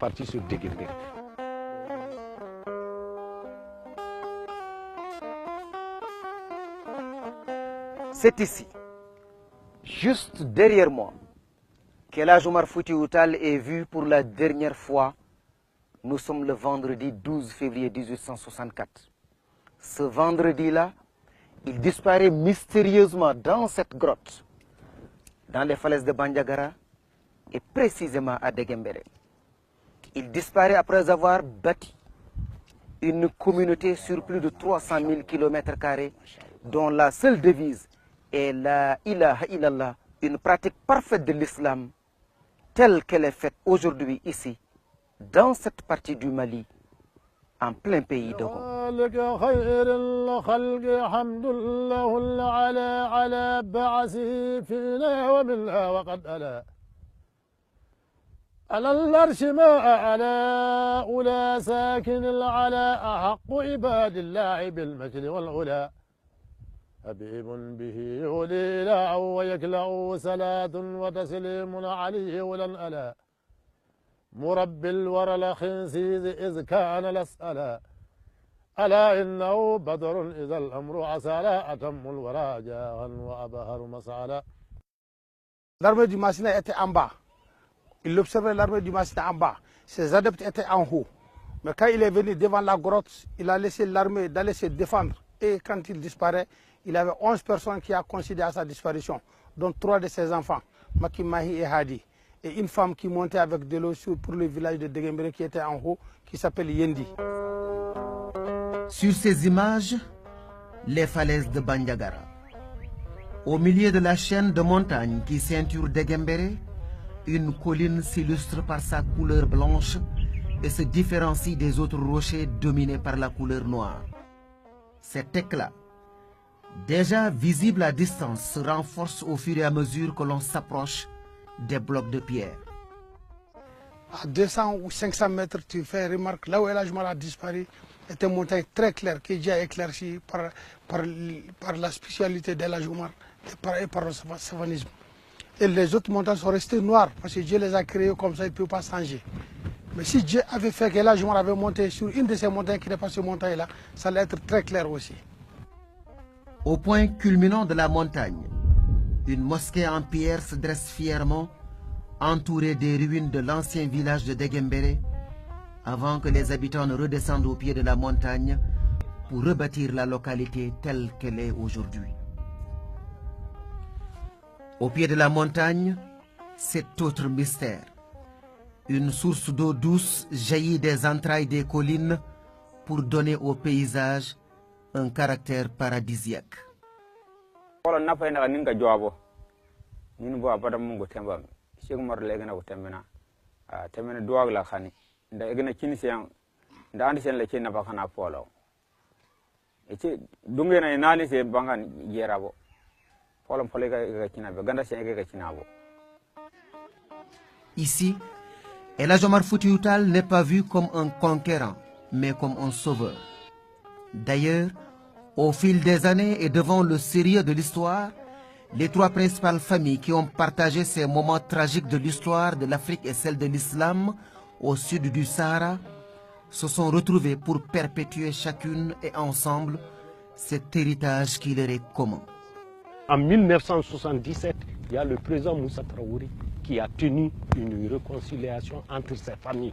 parti sur Deguembéré. C'est ici, juste derrière moi, qu'El Hadj Omar Foutiyou Tall est vu pour la dernière fois. Nous sommes le vendredi 12 février 1864. Ce vendredi-là, il disparaît mystérieusement dans cette grotte, dans les falaises de Bandiagara et précisément à Deguembéré. Il disparaît après avoir bâti une communauté sur plus de 300 000 km², dont la seule devise est la ilaha illallah, une pratique parfaite de l'islam telle qu'elle est faite aujourd'hui ici, dans cette partie du Mali, en plein pays de Goma. على العرش ما على أولى ساكن العلا أحق عباد الله بالمجد والعلا حبيب به يولي لا ويكلأ صلاة وتسليم عليه ولن ألا مربي الورى الخنسيز إذ كان الأسألا ألا إنه بدر إذا الأمر عسالا أتم الورى جاء وأبهر مسعلا. L'armée du Massina était en bas. Il observait l'armée du Massina en bas. Ses adeptes étaient en haut. Mais quand il est venu devant la grotte, il a laissé l'armée d'aller se défendre. Et quand il disparaît, il avait 11 personnes qui ont considéré à sa disparition, dont 3 de ses enfants, Maki, Mahi et Hadi. Et une femme qui montait avec de l'eau pour le village de Deguembéré qui était en haut, qui s'appelle Yendi. Sur ces images, les falaises de Bandiagara. Au milieu de la chaîne de montagnes qui ceinture Deguembéré, une colline s'illustre par sa couleur blanche et se différencie des autres rochers dominés par la couleur noire. Cet éclat, déjà visible à distance, se renforce au fur et à mesure que l'on s'approche des blocs de pierre. À 200 ou 500 mètres, tu fais remarque, là où El Hadj Omar a disparu, était une montagne très claire qui est déjà éclaircie par la spécialité d'El Hadj Omar et par le savanisme. Et les autres montagnes sont restées noires parce que Dieu les a créées comme ça, il ne peut pas changer. Mais si Dieu avait fait qu'El Hadj Omar avait monté sur une de ces montagnes qui n'est pas cette montagne-là, ça allait être très clair aussi. Au point culminant de la montagne, une mosquée en pierre se dresse fièrement, entourée des ruines de l'ancien village de Deguembéré, avant que les habitants ne redescendent au pied de la montagne pour rebâtir la localité telle qu'elle est aujourd'hui. Au pied de la montagne, cet autre mystère. Une source d'eau douce jaillit des entrailles des collines pour donner au paysage un caractère paradisiaque. Ici, El Hadj Omar Foutiyou Tall n'est pas vu comme un conquérant, mais comme un sauveur. D'ailleurs, au fil des années et devant le sérieux de l'histoire, les 3 principales familles qui ont partagé ces moments tragiques de l'histoire de l'Afrique et celle de l'islam au sud du Sahara se sont retrouvées pour perpétuer chacune et ensemble cet héritage qui leur est commun. En 1977, il y a le président Moussa Traoré qui a tenu une réconciliation entre ces familles.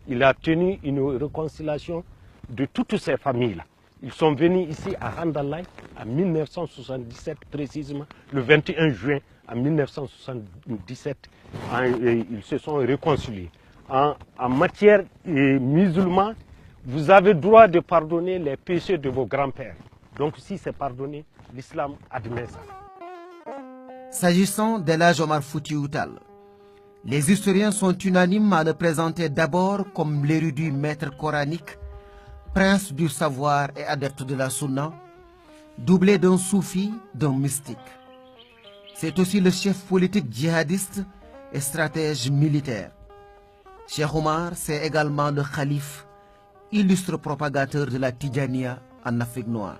Il a tenu une réconciliation de toutes ces familles-là. Ils sont venus ici à Randalay en 1977, précisément le 21 juin en 1977. Ils se sont réconciliés. En matière musulmane, vous avez droit de pardonner les péchés de vos grands-pères. Donc si c'est pardonné, l'islam admet ça. S'agissant d'El Hadj Omar Foutiyou Tall, les historiens sont unanimes à le présenter d'abord comme l'érudit maître coranique, prince du savoir et adepte de la sunna, doublé d'un soufi, d'un mystique. C'est aussi le chef politique djihadiste et stratège militaire. Cheikh Omar, c'est également le calife, illustre propagateur de la Tidjania en Afrique noire.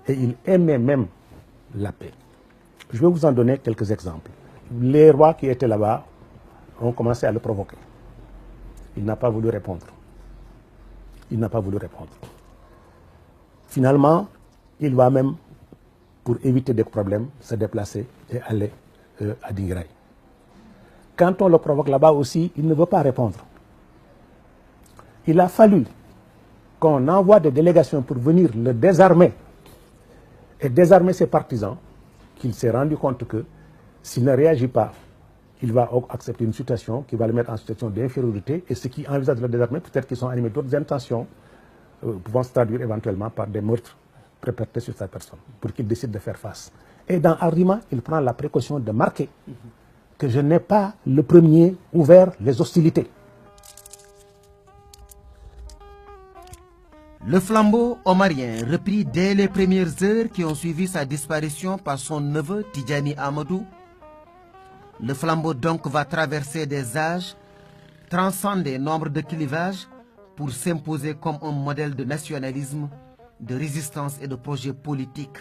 Et il aimait même la paix. Je vais vous en donner quelques exemples. Les rois qui étaient là-bas, ont commencé à le provoquer. Il n'a pas voulu répondre. Il n'a pas voulu répondre. Finalement, il va même, pour éviter des problèmes, se déplacer et aller à Dinguiraye. Quand on le provoque là-bas aussi, il ne veut pas répondre. Il a fallu qu'on envoie des délégations pour venir le désarmer et désarmer ses partisans, qu'il s'est rendu compte que s'il ne réagit pas, il va accepter une situation qui va le mettre en situation d'infériorité, et ceux qui envisagent de le désarmer, peut-être qu'ils sont animés d'autres intentions, pouvant se traduire éventuellement par des meurtres perpétrés sur sa personne, pour qu'il décide de faire face. Et dans Arima, il prend la précaution de marquer que je n'ai pas le premier ouvert les hostilités. Le flambeau omarien, repris dès les premières heures qui ont suivi sa disparition par son neveu Tidjani Amadou, le flambeau donc va traverser des âges, transcender nombre de clivages pour s'imposer comme un modèle de nationalisme, de résistance et de projet politique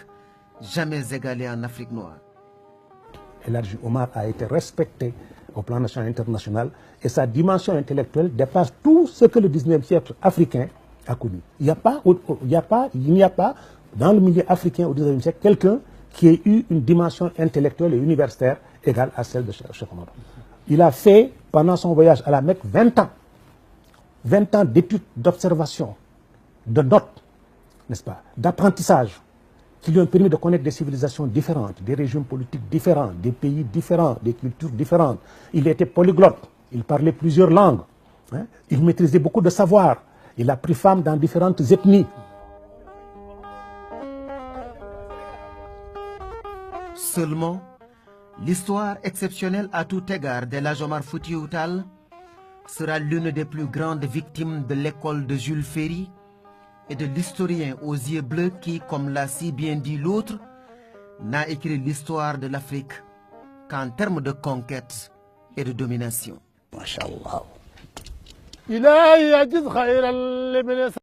jamais égalé en Afrique noire. El Hadji Omar a été respecté au plan national et international, et sa dimension intellectuelle dépasse tout ce que le 19e siècle africain a connu. Il n'y a pas dans le milieu africain au 19e siècle quelqu'un qui ait eu une dimension intellectuelle et universitaire égale à celle de Cheikh Omar. Il a fait, pendant son voyage à la Mecque, 20 ans d'études, d'observation, de notes, n'est-ce pas, d'apprentissage, qui lui ont permis de connaître des civilisations différentes, des régimes politiques différents, des pays différents, des cultures différentes. Il était polyglotte, il parlait plusieurs langues, hein? Il maîtrisait beaucoup de savoirs, il a pris femme dans différentes ethnies. Seulement, l'histoire exceptionnelle à tout égard d'El Hadji Omar Foutiyou Tall sera l'une des plus grandes victimes de l'école de Jules Ferry et de l'historien aux yeux bleus qui, comme l'a si bien dit l'autre, n'a écrit l'histoire de l'Afrique qu'en termes de conquête et de domination. Masha'Allah. إلهي أجد خير